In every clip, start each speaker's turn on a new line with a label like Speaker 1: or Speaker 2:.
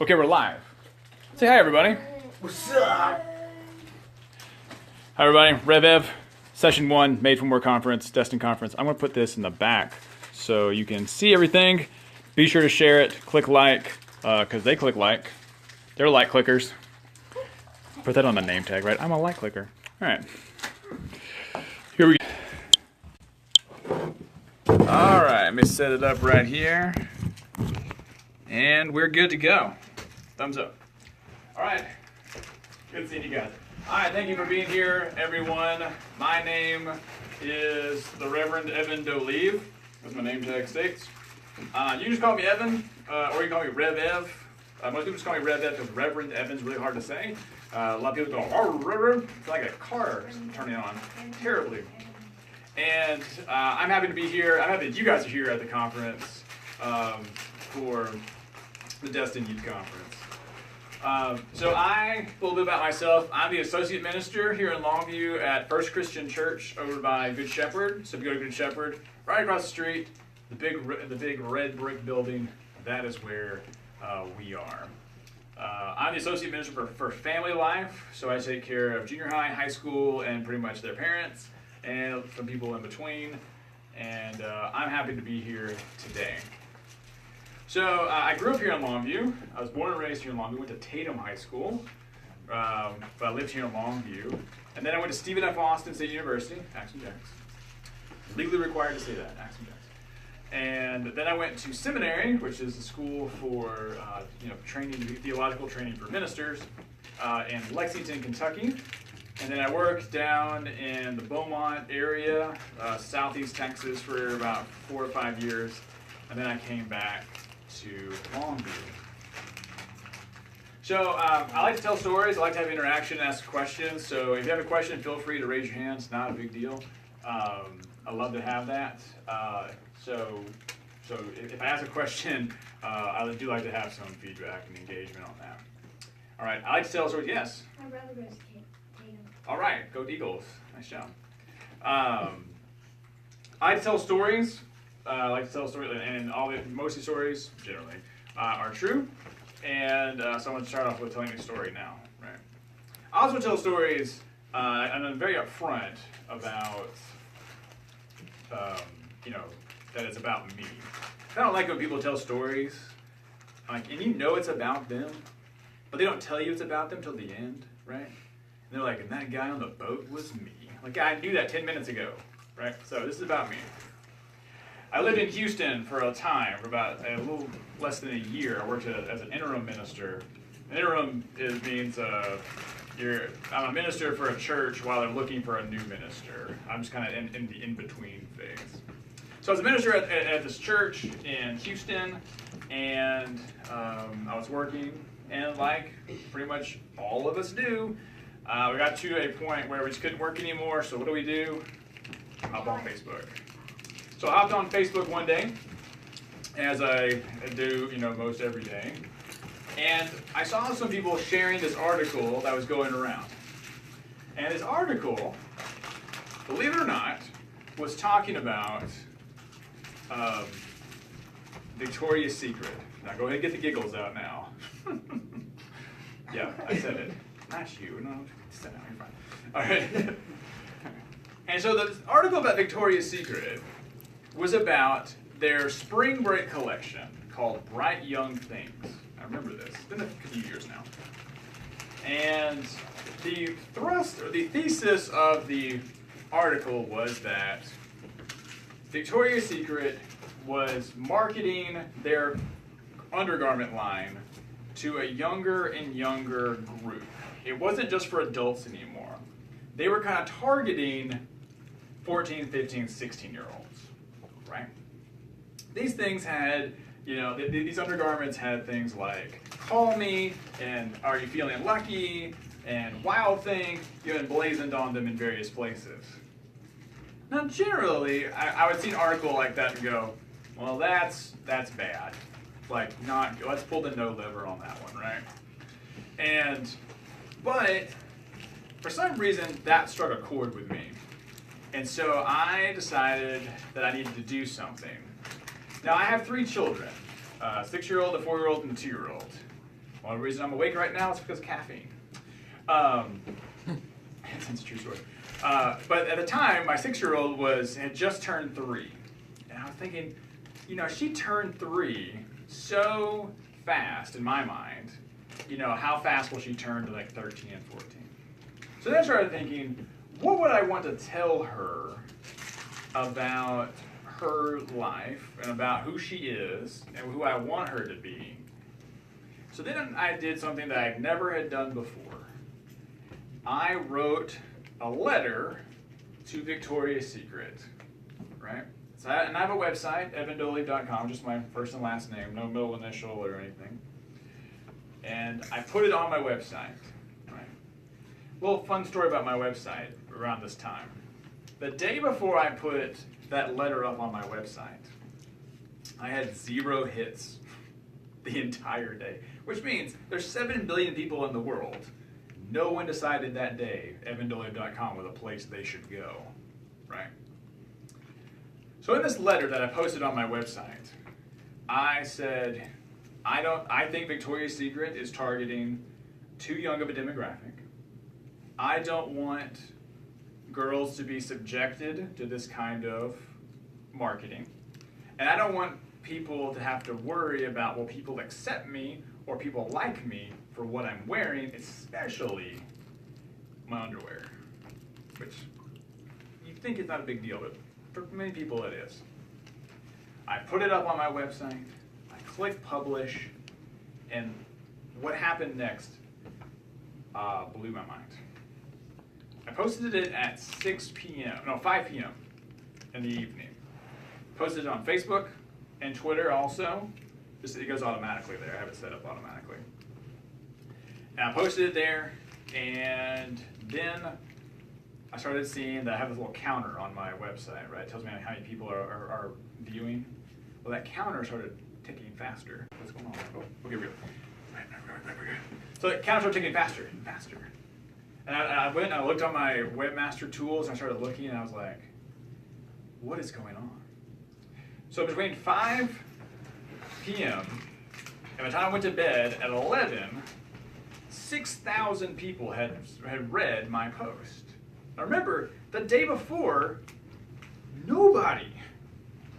Speaker 1: Okay, we're live. Say hi, everybody.
Speaker 2: What's up?
Speaker 1: Hi, everybody. Rev Session 1, Made for More Conference, Destined Conference. I'm going to put this in the back so you can see everything. Be sure to share it. Click like, because they click like. They're like clickers. Put that on the name tag, right? I'm a like clicker. All right. Here we go. All right, let me set it up right here. And we're good to go. Thumbs up. All right. Good seeing you guys. All right, thank you for being here, everyone. My name is the Reverend Evan D'Olive, as my name tag states. You can just call me Evan, or you can call me Rev Ev. Most people just call me Rev Ev because Reverend Evan's really hard to say. A lot of people go, oh, Reverend. It's like a car turning on terribly. And I'm happy to be here. I'm happy that you guys are here at the conference for the Destined Youth Conference. So a little bit about myself. I'm the associate minister here in Longview at First Christian Church over by Good Shepherd. So if you go to Good Shepherd, right across the street, the big red brick building, that is where we are. I'm the associate minister for Family Life, so I take care of junior high, high school, and pretty much their parents, and some people in between. And I'm happy to be here today. So I grew up here in Longview. I was born and raised here in Longview. Went to Tatum High School, but I lived here in Longview. And then I went to Stephen F. Austin State University, Axe and Jacks. Legally required to say that, Axe and Jacks. And then I went to seminary, which is a school for training, theological training for ministers, in Lexington, Kentucky. And then I worked down in the Beaumont area, southeast Texas, for about 4 or 5 years. And then I came back to Longview. So I like to tell stories. I like to have interaction, ask questions. So if you have a question, feel free to raise your hand. It's not a big deal. I love to have that. So if I ask a question, I do like to have some feedback and engagement on that. All right, I like to tell stories. Yes?
Speaker 3: My brother goes to Tatum.
Speaker 1: All right, go Eagles. Nice job. I like to tell stories. I like to tell stories, and most of the stories, generally, are true. And so I'm going to start off with telling a story now. Right? I also tell stories, and I'm very upfront about, that it's about me. I don't like when people tell stories, and you know it's about them, but they don't tell you it's about them till the end, right? And they're like, and that guy on the boat was me. Like, I knew that 10 minutes ago, right? So this is about me. I lived in Houston for a time, for about a little less than a year. I worked as an interim minister. An interim means I'm a minister for a church while they're looking for a new minister. I'm just kind of in the in-between phase. So I was a minister at this church in Houston, and I was working, and like pretty much all of us do, we got to a point where we just couldn't work anymore, so what do? Hop on Facebook. So I hopped on Facebook one day, as I do, most every day, and I saw some people sharing this article that was going around. And this article, believe it or not, was talking about Victoria's Secret. Now go ahead and get the giggles out now. Yeah, I said it. Not you. No, sit down. You're fine. All right. And so the article about Victoria's Secret was about their spring break collection called Bright Young Things. I remember this. It's been a few years now. And the thrust, or the thesis of the article was that Victoria's Secret was marketing their undergarment line to a younger and younger group. It wasn't just for adults anymore. They were kind of targeting 14, 15, 16-year-olds. Right? These things had, these undergarments had things like "Call Me" and "Are You Feeling Lucky" and "Wild Thing," emblazoned on them in various places. Now, generally, I would see an article like that and go, "Well, that's bad. Let's pull the no lever on that one, right?" But for some reason, that struck a chord with me. And so I decided that I needed to do something. Now I have 3 children, a 6-year-old, a 4-year-old, and a 2-year-old. One reason I'm awake right now is because of caffeine. It's a true story. But at the time, my 6-year-old had just turned 3. And I was thinking, she turned 3 so fast in my mind. How fast will she turn to like 13 and 14? So then I started thinking, what would I want to tell her about her life and about who she is and who I want her to be? So then I did something that I never had done before. I wrote a letter to Victoria's Secret, right? And I have a website, evandoli.com, just my first and last name, no middle initial or anything. And I put it on my website, right? A little fun story about my website around this time. The day before I put that letter up on my website, I had 0 hits the entire day, which means there's 7 billion people in the world. No one decided that day evandoli.com was a place they should go, right? So in this letter that I posted on my website, I said, I think Victoria's Secret is targeting too young of a demographic. I don't want girls to be subjected to this kind of marketing. And I don't want people to have to worry about, will people accept me or people like me for what I'm wearing, especially my underwear, which you think it's not a big deal, but for many people it is. I put it up on my website, I clicked publish, and what happened next blew my mind. I posted it at 5 p.m. in the evening. Posted it on Facebook and Twitter also. It goes automatically there. I have it set up automatically. And I posted it there, and then I started seeing that I have this little counter on my website, right? It tells me how many people are viewing. Well, that counter started ticking faster. What's going on? Oh, okay, we're good. Right, we're good. So the counter started ticking faster and faster. And I went and I looked on my webmaster tools, and I started looking, and I was like, what is going on? So between 5 p.m. and by the time I went to bed at 11, 6,000 people had read my post. Now remember, the day before, nobody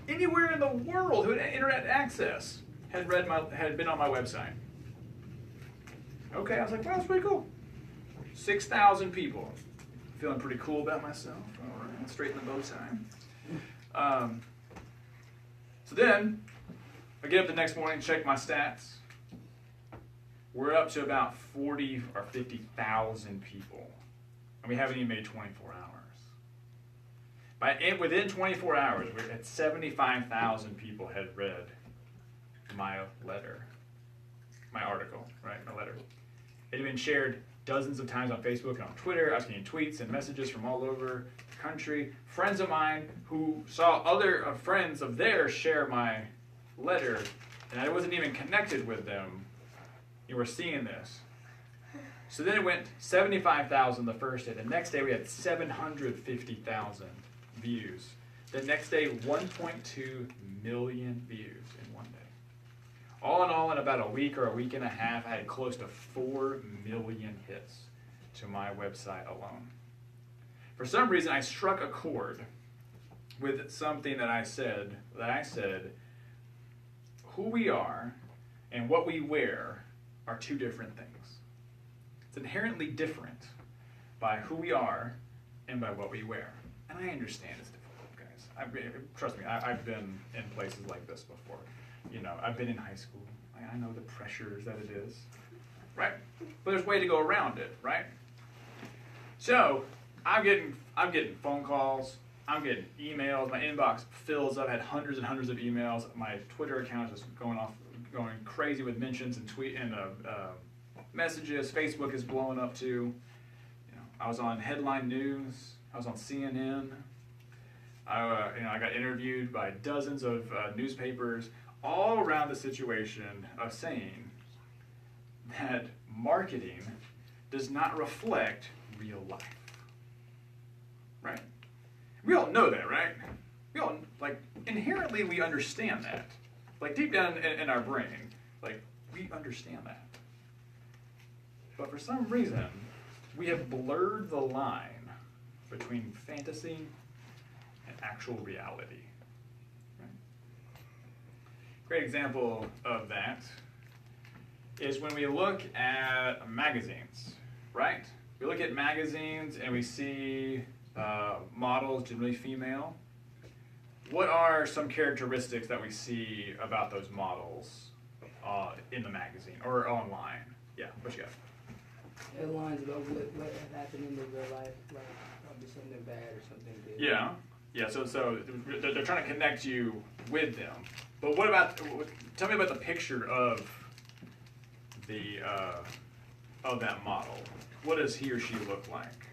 Speaker 1: anywhere in the world who had internet access had been on my website. Okay, I was like, wow, that's pretty cool. 6,000 people. Feeling pretty cool about myself. All right, straighten the bow tie. So then, I get up the next morning, check my stats. We're up to about 40 or 50,000 people, and we haven't even made 24 hours. Within 24 hours, we're at 75,000 people had read my letter, my article, right, my letter. It had been shared dozens of times on Facebook and on Twitter. I was getting tweets and messages from all over the country. Friends of mine who saw other friends of theirs share my letter, and I wasn't even connected with them. You were seeing this. So then it went 75,000 the first day. The next day we had 750,000 views. The next day, 1.2 million views in one day. All in all, in about a week or a week and a half, I had close to 4 million hits to my website alone. For some reason, I struck a chord with something that I said, who we are and what we wear are 2 different things. It's inherently different by who we are and by what we wear. And I understand it's difficult, guys. Trust me, I've been in places like this before. I've been in high school. I know the pressures that it is, right? But there's a way to go around it, right? So I'm getting phone calls. I'm getting emails. My inbox fills up. I had hundreds and hundreds of emails. My Twitter account is just going crazy with mentions and messages. Facebook is blowing up too. I was on headline news. I was on CNN. I got interviewed by dozens of newspapers all around the situation of saying that marketing does not reflect real life. Right? We all know that, right? We all, inherently we understand that. Deep down in our brain, we understand that. But for some reason, we have blurred the line between fantasy and actual reality. Right? Great example of that is when we look at magazines, right? We look at magazines and we see models, generally female. What are some characteristics that we see about those models in the magazine or online? Yeah, what you got?
Speaker 2: Headlines about what happened in their real life, like probably something bad or something good.
Speaker 1: Yeah. So they're trying to connect you with them. But what about? Tell me about the picture of that model. What does he or she look like?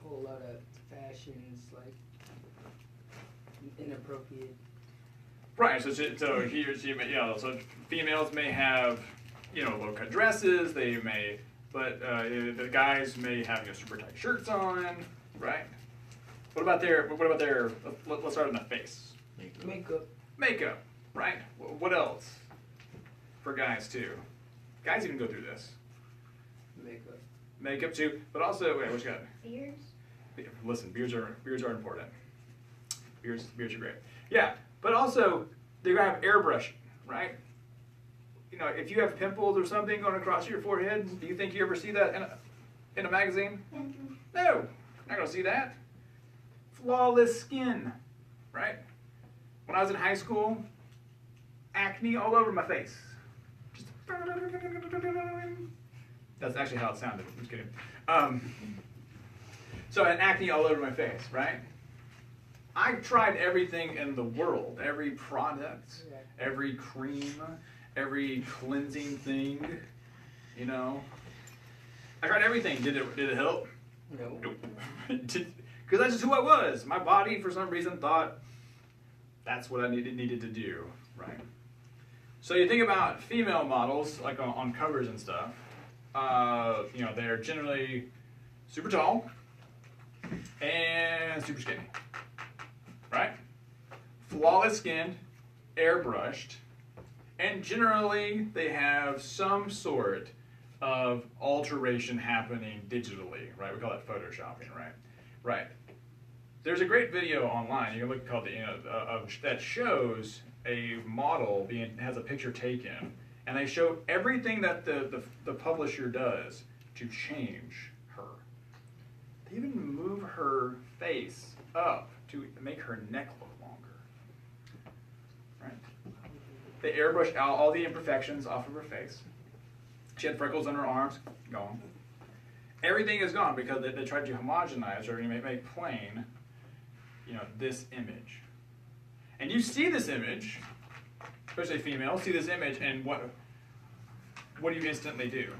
Speaker 2: A whole lot of fashions, like inappropriate.
Speaker 1: Right. So he or she, so females may have, low cut dresses. They may, but the guys may have super tight shirts on. Right. What about their? Let's start in the face. Makeup. Right. What else? For guys too. Guys even go through this. Makeup too, but also what you got?
Speaker 3: Beards?
Speaker 1: Listen, beards are important. Beards are great. Yeah, but also they're gonna have airbrushing, right? If you have pimples or something going across your forehead, do you think you ever see that in a magazine?
Speaker 3: Mm-hmm.
Speaker 1: No, not gonna see that. Flawless skin, right? When I was in high school, acne all over my face. Just that's actually how it sounded. I'm just kidding. So I had acne all over my face, right? I tried everything in the world, every product, every cream, every cleansing thing, I tried everything. Did it help?
Speaker 2: No.
Speaker 1: Nope. Because that's just who I was. My body, for some reason, thought that's what I needed to do, right? So you think about female models, like on covers and stuff. They're generally super tall and super skinny, right? Flawless skin, airbrushed, and generally they have some sort of alteration happening digitally, right? We call that photoshopping, right? Right. There's a great video online you can look called that shows a model has a picture taken, and they show everything that the publisher does to change her. They even move her face up to make her neck look longer. Right? They airbrush out all the imperfections off of her face. She had freckles on her arms, gone. Everything is gone because they tried to homogenize or make plain, this image. And you see this image, especially females, see this image, and what do you instantly do?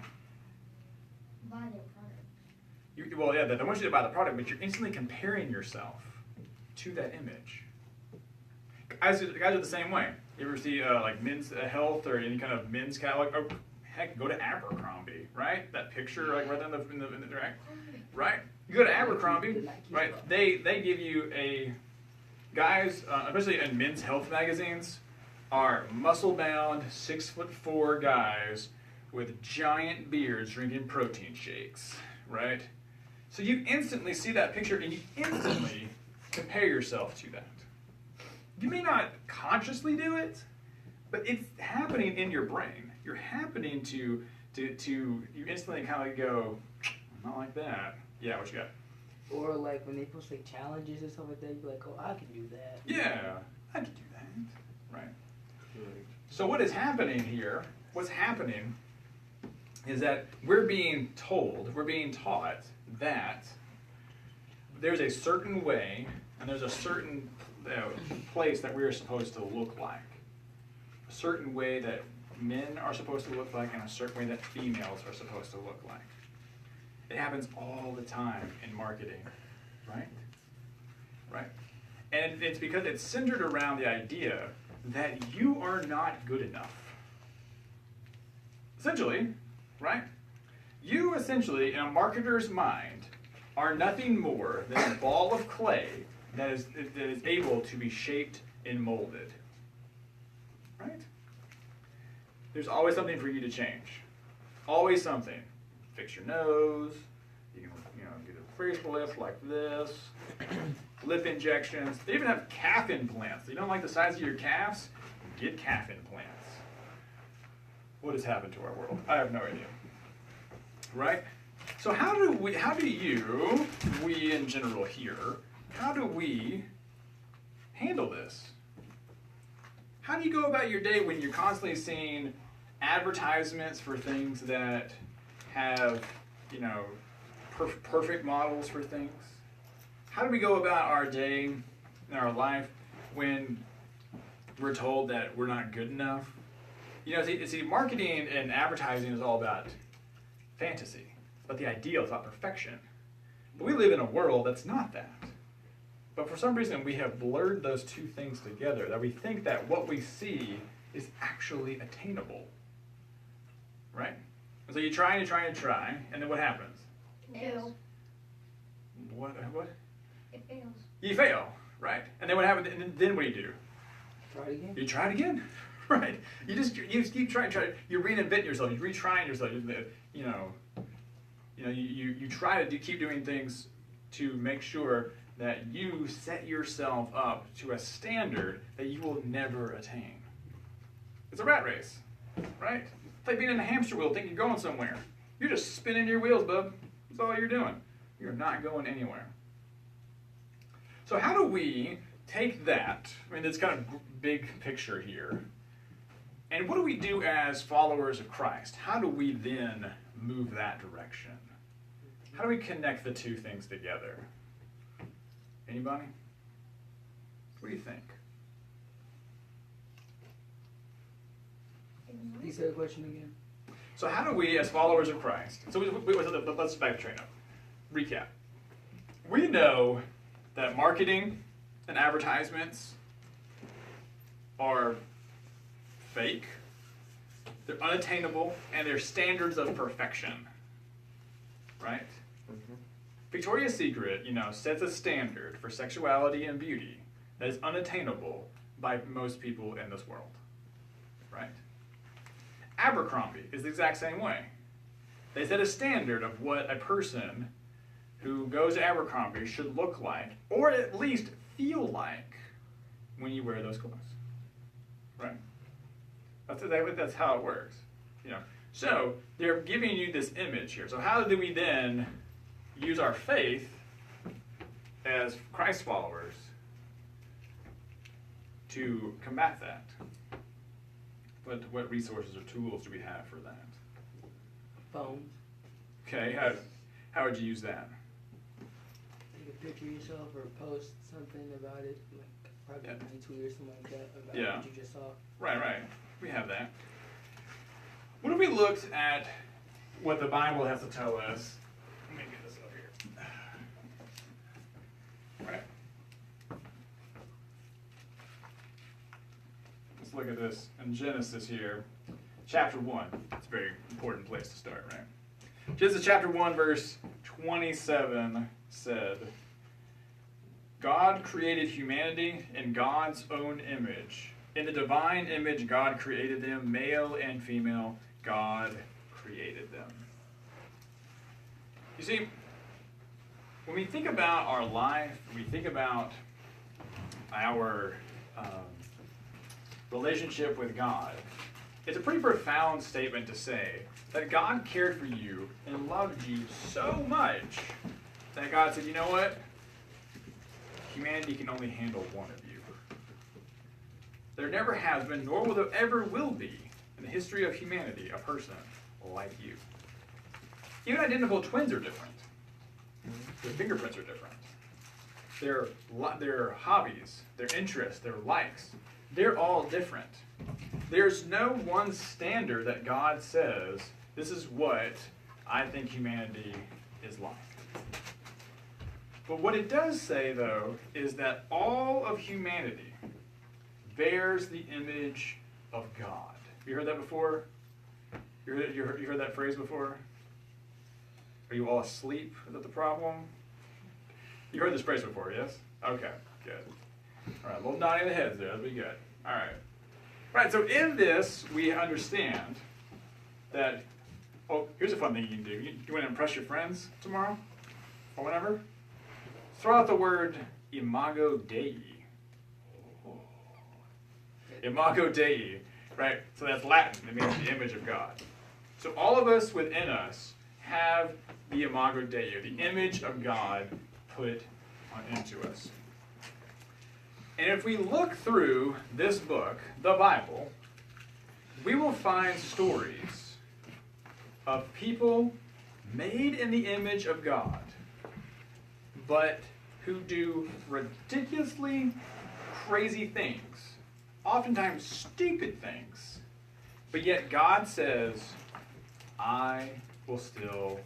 Speaker 3: Buy their product.
Speaker 1: I want you to buy the product, but you're instantly comparing yourself to that image. Guys are the same way. You ever see like Men's Health or any kind of men's catalog? Or heck, go to Abercrombie, right? That picture, like right in the right? You go to Abercrombie, right? They give you guys, especially in men's health magazines, are muscle-bound, 6'4" guys with giant beards drinking protein shakes, right? So you instantly see that picture and you instantly compare yourself to that. You may not consciously do it, but it's happening in your brain. You're happening to you instantly kind of go, not like that. Yeah, what you got?
Speaker 2: Or like when they post like challenges and stuff like that, you're like, oh, I can do that.
Speaker 1: Yeah, I can do that. Right. So what is happening here? What's happening is that we're being taught that there's a certain way and there's a certain place that we're supposed to look like. A certain way that men are supposed to look like and a certain way that females are supposed to look like. It happens all the time in marketing, right? Right? And it's because it's centered around the idea that you are not good enough. Essentially, right? You essentially, in a marketer's mind, are nothing more than a ball of clay that is able to be shaped and molded. Right? There's always something for you to change. Always something. fix your nose. You can, get a facelift like this. Lip injections. They even have calf implants. You don't like the size of your calves? Get calf implants. What has happened to our world? I have no idea. Right? So how do we in general here, how do we handle this? How do you go about your day when you're constantly seeing advertisements for things that have, perfect models for things? How do we go about our day in our life when we're told that we're not good enough? See, marketing and advertising is all about fantasy. It's about the ideal. It's about perfection. But we live in a world that's not that. But for some reason, we have blurred those two things together, that we think that what we see is actually attainable. Right? And so you try and you try and try, and then what happens?
Speaker 4: Fail.
Speaker 1: What?
Speaker 4: It fails.
Speaker 1: You fail, right? And then what happens? And then what do?
Speaker 2: Try it again.
Speaker 1: You try it again, right? You keep trying. You reinvent yourself. You retrying yourself. You try to keep doing things to make sure that you set yourself up to a standard that you will never attain. It's a rat race, right? It's like being in a hamster wheel thinking you're going somewhere. You're just spinning your wheels, bub. That's all you're doing. You're not going anywhere. So how do we take that, this kind of big picture here, and what do we do as followers of Christ? How do we then move that direction? How do we connect the two things together? Anybody? What do you think?
Speaker 2: Please say the question again.
Speaker 1: So how do we, as followers of Christ, let's back train up. Recap. We know that marketing and advertisements are fake, they're unattainable, and they're standards of perfection. Right? Mm-hmm. Victoria's Secret, sets a standard for sexuality and beauty that is unattainable by most people in this world. Right? Abercrombie is the exact same way. They set a standard of what a person who goes to Abercrombie should look like, or at least feel like, when you wear those clothes. Right? That's how it works. So they're giving you this image here. So how do we then use our faith as Christ followers to combat that? What resources or tools do we have for that?
Speaker 2: Phones.
Speaker 1: Okay, how would you use that?
Speaker 2: Take a picture of yourself or post something about it, like probably
Speaker 1: Yeah.
Speaker 2: a tweet or something like that about
Speaker 1: Yeah.
Speaker 2: what you just saw.
Speaker 1: Right. We have that. What if we looked at what the Bible has to tell us? Let me get this up here. Right. Let's look at this in Genesis here. Chapter 1. It's a very important place to start, right? Genesis chapter 1, verse 27 said, God created humanity in God's own image. In the divine image, God created them, male and female, God created them. You see, when we think about our life, we think about our relationship with God, it's a pretty profound statement to say that God cared for you and loved you so much that God said, you know what? Humanity can only handle one of you. There never has been, nor will there ever will be, in the history of humanity, a person like you. Even identical twins are different. Their fingerprints are different. Their hobbies, their interests, their likes, they're all different. There's no one standard that God says, this is what I think humanity is like. But what it does say, though, is that all of humanity bears the image of God. You heard that before? You heard that phrase before? Are you all asleep? Is that the problem? You heard this phrase before, yes? Okay, good. All right, a little nodding of the heads there. That'll be good. All right. All right, so in this, we understand that Oh, here's a fun thing you can do. You want to impress your friends tomorrow or whenever? Throw out the word Imago Dei. Imago Dei, right? So that's Latin. It means the image of God. So all of us within us have the Imago Dei, or the image of God put into us. And if we look through this book, the Bible, we will find stories of people made in the image of God, but who do ridiculously crazy things, oftentimes stupid things, but yet God says, I will still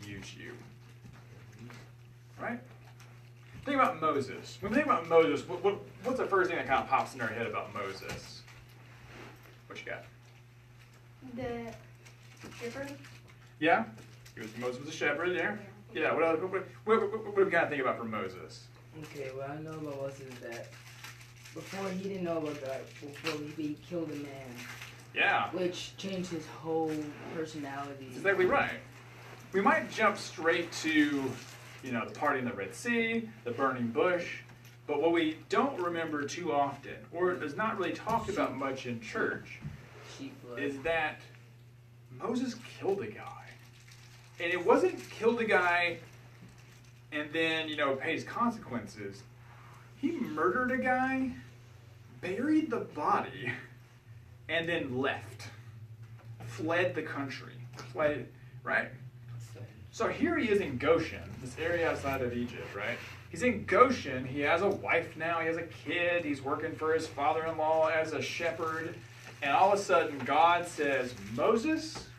Speaker 1: use you. Right? Think about Moses. When we think about Moses, what's the first thing that kind of pops in our head about Moses? What you got?
Speaker 4: The shepherd.
Speaker 1: Yeah? Moses was a shepherd there. Yeah, what do we kind of think about for Moses?
Speaker 2: Okay, what I know about Moses is that before he didn't know about God, before he killed a man,
Speaker 1: Yeah.
Speaker 2: which changed his whole personality.
Speaker 1: That's exactly right. We might jump straight to, the party in the Red Sea, the burning bush, but what we don't remember too often, or is not really talked about much in church,
Speaker 2: Sheep blood.
Speaker 1: is that Moses killed a guy. And it wasn't killed a guy and then, pays consequences. He murdered a guy, buried the body, and then left. Fled the country. Fled, right? So here he is in Goshen, this area outside of Egypt, right? He's in Goshen. He has a wife now. He has a kid. He's working for his father-in-law as a shepherd. And all of a sudden, God says, Moses,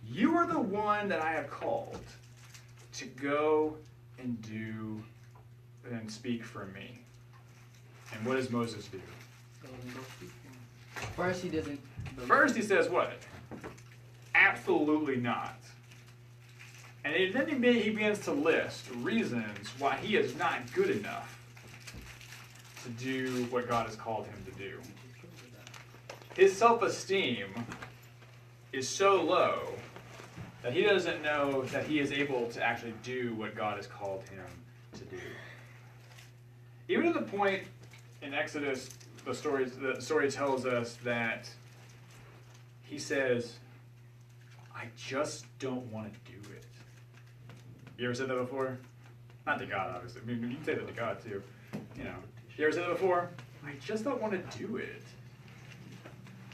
Speaker 1: you are the one that I have called to go and do and speak for me. And what does Moses do?
Speaker 2: First, he doesn't.
Speaker 1: First, he says what? Absolutely not. And then he begins to list reasons why he is not good enough to do what God has called him to do. His self-esteem is so low that he doesn't know that he is able to actually do what God has called him to do. Even to the point in Exodus, the story tells us that he says, I just don't want to do it. You ever said that before? Not to God, obviously. I mean, you can say that to God, too. You ever said that before? I just don't want to do it.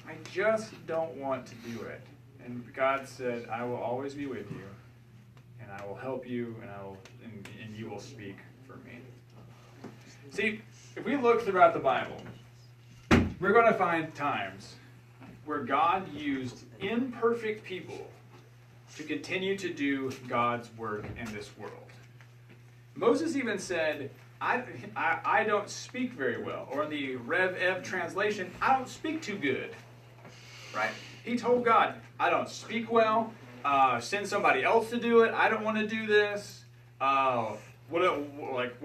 Speaker 1: I just don't want to do it. And God said, I will always be with you, and I will help you, and you will speak for me. See, if we look throughout the Bible, we're going to find times where God used imperfect people to continue to do God's work in this world. Moses even said, I don't speak very well. Or in the Rev Ev translation, I don't speak too good. Right? He told God, I don't speak well. Send somebody else to do it. I don't want to do this. What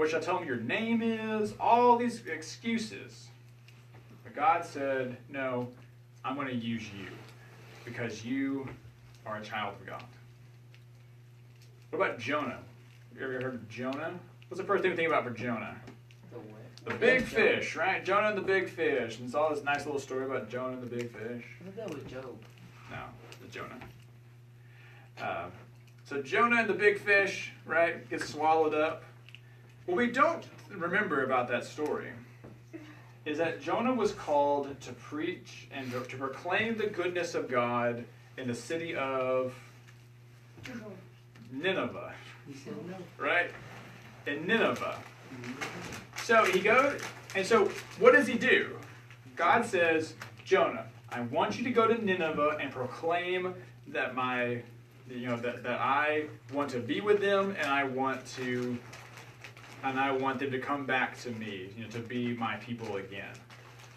Speaker 1: should I tell him your name is? All these excuses. But God said, no, I'm going to use you because you are a child of God. What about Jonah? You ever heard of Jonah? What's the first thing we think about for Jonah? The big fish, right? Jonah and the big fish. And it's all this nice little story about Jonah and the big fish.
Speaker 2: I thought that was Job.
Speaker 1: No, it's Jonah. So Jonah and the big fish, right, gets swallowed up. What we don't remember about that story is that Jonah was called to preach and to proclaim the goodness of God in the city of Nineveh.
Speaker 2: He said no.
Speaker 1: Right? In Nineveh. So he goes, and so what does he do? God says, Jonah, I want you to go to Nineveh and proclaim that that I want to be with them and I want them to come back to me, to be my people again.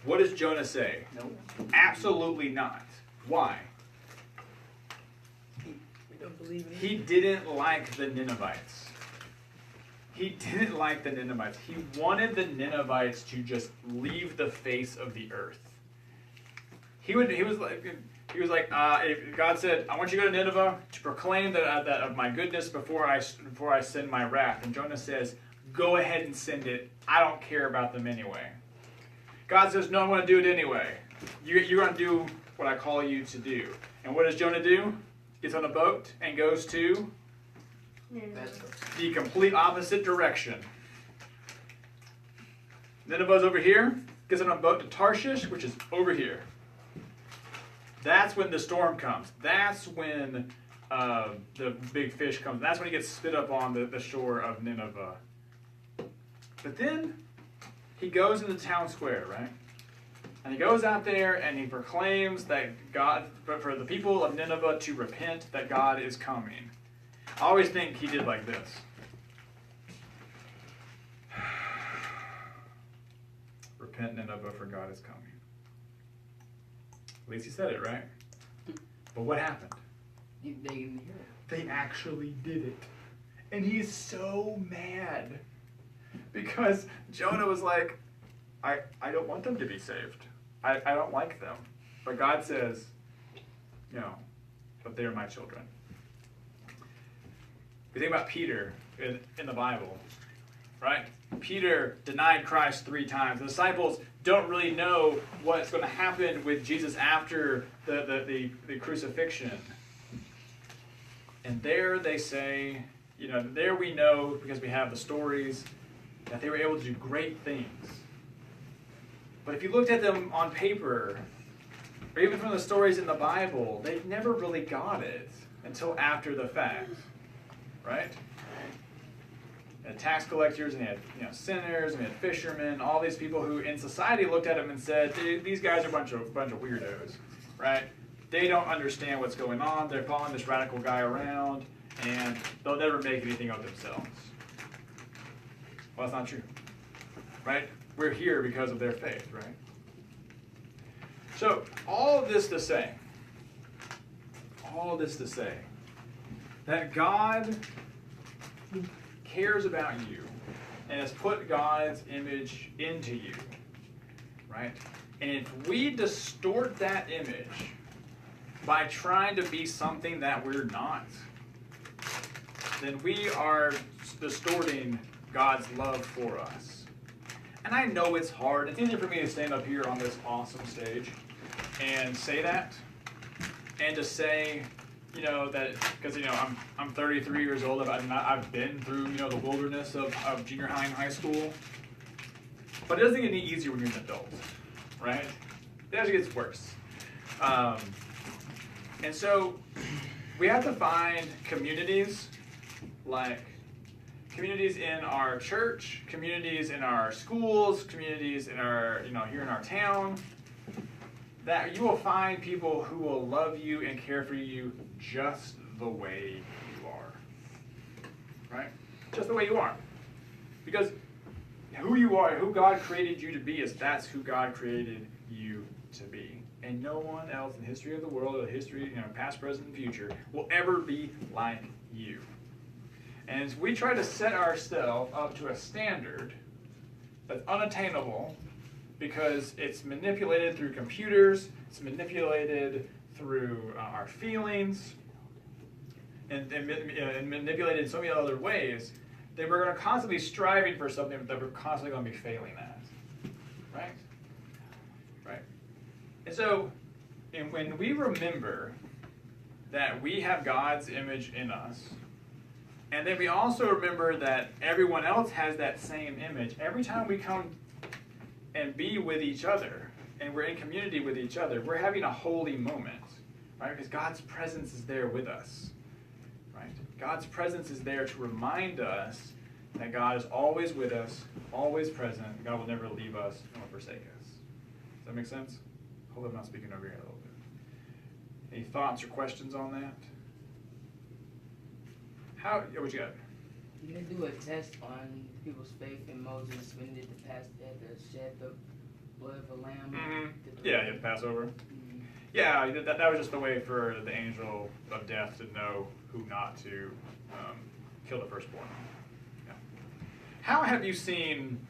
Speaker 1: What does Jonah say?
Speaker 2: No.
Speaker 1: Absolutely not. Why?
Speaker 2: We don't believe in it.
Speaker 1: He didn't like the Ninevites. He didn't like the Ninevites. He wanted the Ninevites to just leave the face of the earth. He was like, He was like, if God said, I want you to go to Nineveh to proclaim that of my goodness before I send my wrath. And Jonah says, go ahead and send it. I don't care about them anyway. God says, no, I'm going to do it anyway. You're going to do what I call you to do. And what does Jonah do? Gets on a boat and goes to the complete opposite direction. Nineveh's over here. Gets on a boat to Tarshish, which is over here. That's when the storm comes. That's when the big fish comes. That's when he gets spit up on the shore of Nineveh. But then he goes in the town square, right? And he goes out there and he proclaims that God, for the people of Nineveh to repent, that God is coming. I always think he did like this. Repent, Nineveh, for God is coming. At least he said it, right? But what happened?
Speaker 2: They didn't hear it.
Speaker 1: They actually did it. And he's so mad. Because Jonah was like, I don't want them to be saved. I don't like them. But God says, no, but they're my children. We think about Peter in the Bible, right? Peter denied Christ 3 times. The disciples don't really know what's going to happen with Jesus after the crucifixion. And there they say, there we know, because we have the stories, that they were able to do great things. But if you looked at them on paper, or even from the stories in the Bible, they never really got it until after the fact, right? They had tax collectors, and they had sinners, and they had fishermen, all these people who in society looked at them and said, these guys are a bunch of weirdos, right? They don't understand what's going on. They're following this radical guy around, and they'll never make anything of themselves. Well, that's not true, right? We're here because of their faith, right? So, all of this to say, that God cares about you and has put God's image into you, right? And if we distort that image by trying to be something that we're not, then we are distorting God's love for us. And I know it's hard. It's easier for me to stand up here on this awesome stage and say that, and to say, that because I'm 33 years old. I've been through the wilderness of junior high and high school. But it doesn't get any easier when you're an adult, right? It actually gets worse. And so we have to find communities, like communities in our church, communities in our schools, communities in our, here in our town, that you will find people who will love you and care for you just the way you are. Right? Just the way you are. Because who you are, who God created you to be, that's who God created you to be. And no one else in the history of the world, or the history, past, present, and future, will ever be like you. And we try to set ourselves up to a standard that's unattainable because it's manipulated through computers, it's manipulated through our feelings, and manipulated in so many other ways that we're going to constantly be striving for something that we're constantly going to be failing at. Right? Right. And so, when we remember that we have God's image in us, and then we also remember that everyone else has that same image, every time we come and be with each other, and we're in community with each other, we're having a holy moment, right? Because God's presence is there with us, right? God's presence is there to remind us that God is always with us, always present. God will never leave us nor forsake us. Does that make sense? I hope I'm not speaking over here a little bit. Any thoughts or questions on that? What you got?
Speaker 2: You can do a test on people's faith in Moses when they did the past that shed the blood of a lamb.
Speaker 1: Mm-hmm. Yeah, the Passover.
Speaker 2: Mm-hmm.
Speaker 1: Yeah, that was just the way for the angel of death to know who not to kill the firstborn. Yeah. How have you seen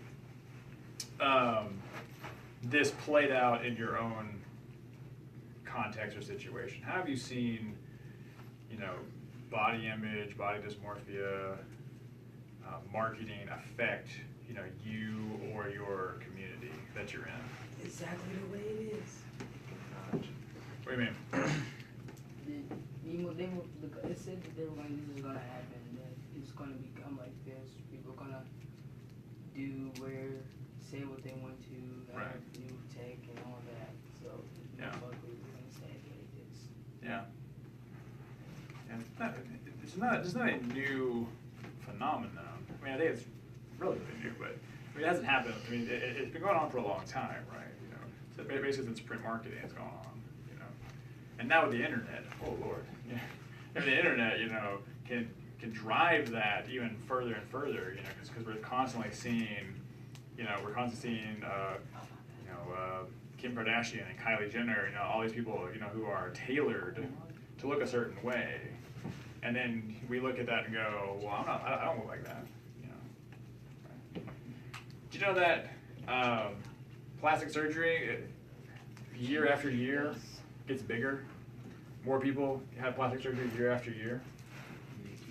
Speaker 1: this played out in your own context or situation, how have you seen, body image, body dysmorphia, marketing affect, you or your community that you're in?
Speaker 2: Exactly the way it is.
Speaker 1: What do you mean?
Speaker 2: It said that this is gonna happen, that it's gonna become like this. People are gonna say what they want to,
Speaker 1: Right.
Speaker 2: new tech and all that. So
Speaker 1: Yeah.
Speaker 2: most likely we're gonna say it like this.
Speaker 1: Yeah. And it's not a new phenomenon. I mean, I think it's relatively new, but it hasn't happened. I mean, it's been going on for a long time, right? So basically, since print marketing has gone on, and now with the internet, oh Lord, and the internet, can drive that even further and further, because we're constantly seeing, Kim Kardashian and Kylie Jenner, all these people, who are tailored to look a certain way, and then we look at that and go, well, I don't look like that, Right? Do you know that plastic surgery, year after year, gets bigger? More people have plastic surgery year after year.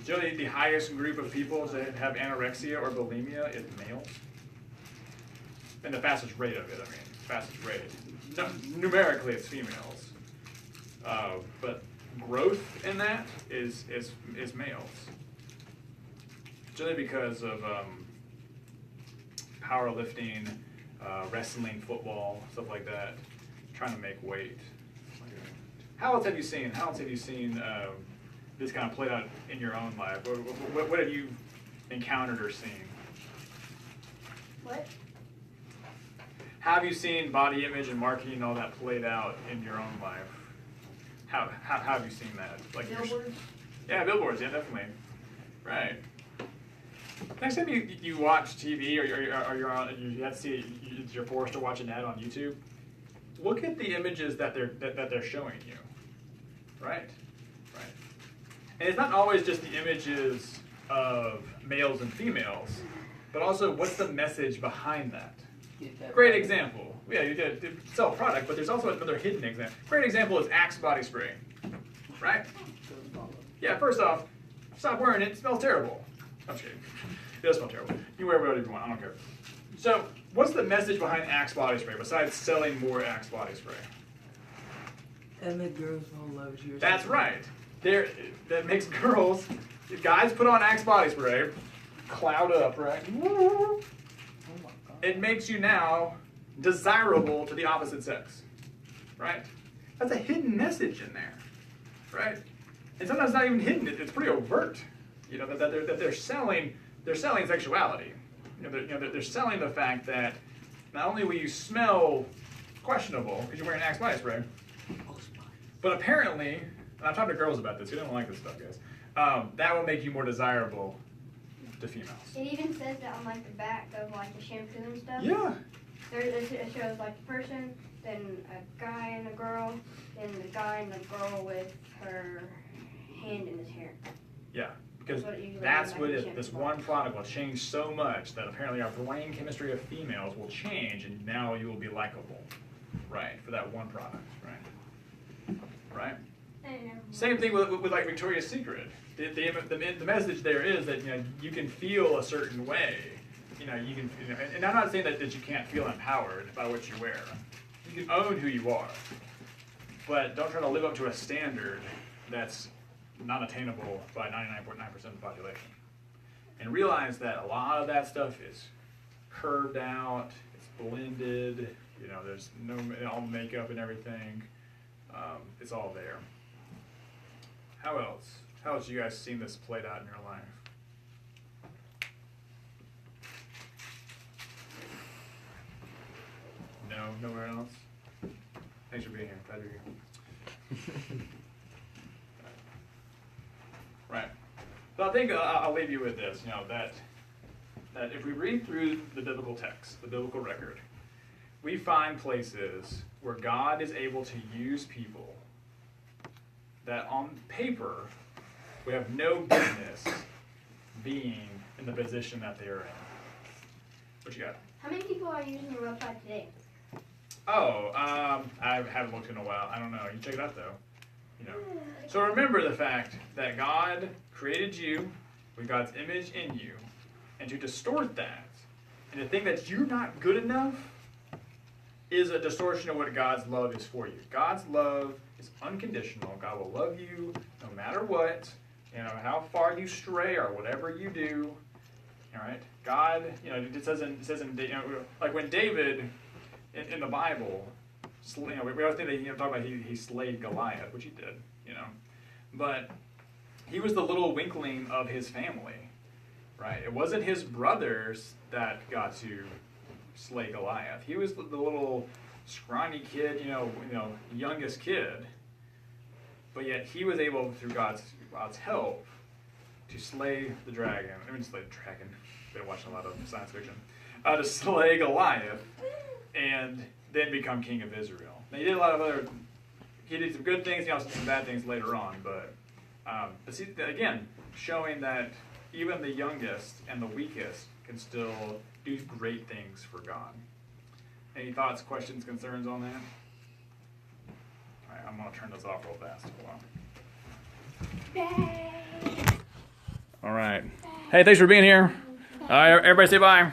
Speaker 1: Do you know the highest group of people that have anorexia or bulimia is males? And the fastest rate of it, fastest rate. No, numerically, it's females. But growth in that is males. Generally because of powerlifting, wrestling, football, stuff like that, trying to make weight. How else have you seen this kind of played out in your own life? What have you encountered or seen?
Speaker 4: What?
Speaker 1: How have you seen body image and marketing and all that played out in your own life? How have you seen that? Like
Speaker 4: Billboards?
Speaker 1: Yeah, billboards. Yeah, definitely. Right. Next time you watch TV or you're forced to watch an ad on YouTube, look at the images that they're showing you. Right. And it's not always just the images of males and females, but also what's the message behind that. Great example. Yeah, you did sell a product, but there's also another hidden example. Great example is Axe body spray, right? Yeah. First off, stop wearing it. It smells terrible. I'm just kidding. It does smell terrible. You wear whatever you want. I don't care. So, what's the message behind Axe body spray besides selling more Axe body spray?
Speaker 2: That makes girls fall in love with you.
Speaker 1: That's right. That makes guys put on Axe body spray, cloud up, right?
Speaker 2: Oh my God.
Speaker 1: It makes you now desirable to the opposite sex, right? That's a hidden message in there, right? And sometimes not even hidden; it's pretty overt. That they're selling sexuality. They're selling the fact that not only will you smell questionable because you're wearing Axe body spray, but apparently, and I'm talking to girls about this. You don't like this stuff, guys. That will make you more desirable to females.
Speaker 4: It even says that on like the back of like the shampoo and stuff.
Speaker 1: Yeah.
Speaker 4: It shows like the person, then a guy and a girl, then the guy and the girl with her hand in his hair.
Speaker 1: Yeah, because
Speaker 4: That's what it usually
Speaker 1: this one product will change so much that apparently our brain chemistry of females will change, and now you will be likable, right? For that one product, right? Same thing with like Victoria's Secret. The message there is that you can feel a certain way. And I'm not saying that you can't feel empowered by what you wear. You can own who you are, but don't try to live up to a standard that's not attainable by 99.9% of the population. And realize that a lot of that stuff is curved out, it's blended. There's all makeup and everything. It's all there. How else? How else have you guys seen this played out in your life? No, nowhere else? Thanks for being here. Glad you're here. Right. So I think I'll leave you with this, that if we read through the biblical text, the biblical record, we find places where God is able to use people that on paper we have no business being in the position that they are in. What you got?
Speaker 4: How many people are using your website today?
Speaker 1: Oh, I haven't looked in a while. I don't know. You check it out though. You know. So remember the fact that God created you with God's image in you, and to distort that, and to think that you're not good enough, is a distortion of what God's love is for you. God's love is unconditional. God will love you no matter what, how far you stray or whatever you do. All right, God, it says in like when David in the Bible, we always think that talk about he slayed Goliath, which he did, but he was the little weakling of his family, right? It wasn't his brothers that got to slay Goliath. He was the little scrawny kid, youngest kid, but yet he was able through God's help to slay the dragon. Slay the dragon. Been watching a lot of science fiction. To slay Goliath, and then become king of Israel. Now he did a lot of he did some good things, he also did some bad things later on, but see, again, showing that even the youngest and the weakest can still do great things for God. Any thoughts, questions, concerns on that? All right, I'm going to turn this off real fast. Hold on. All right. Hey, thanks for being here. Everybody say bye.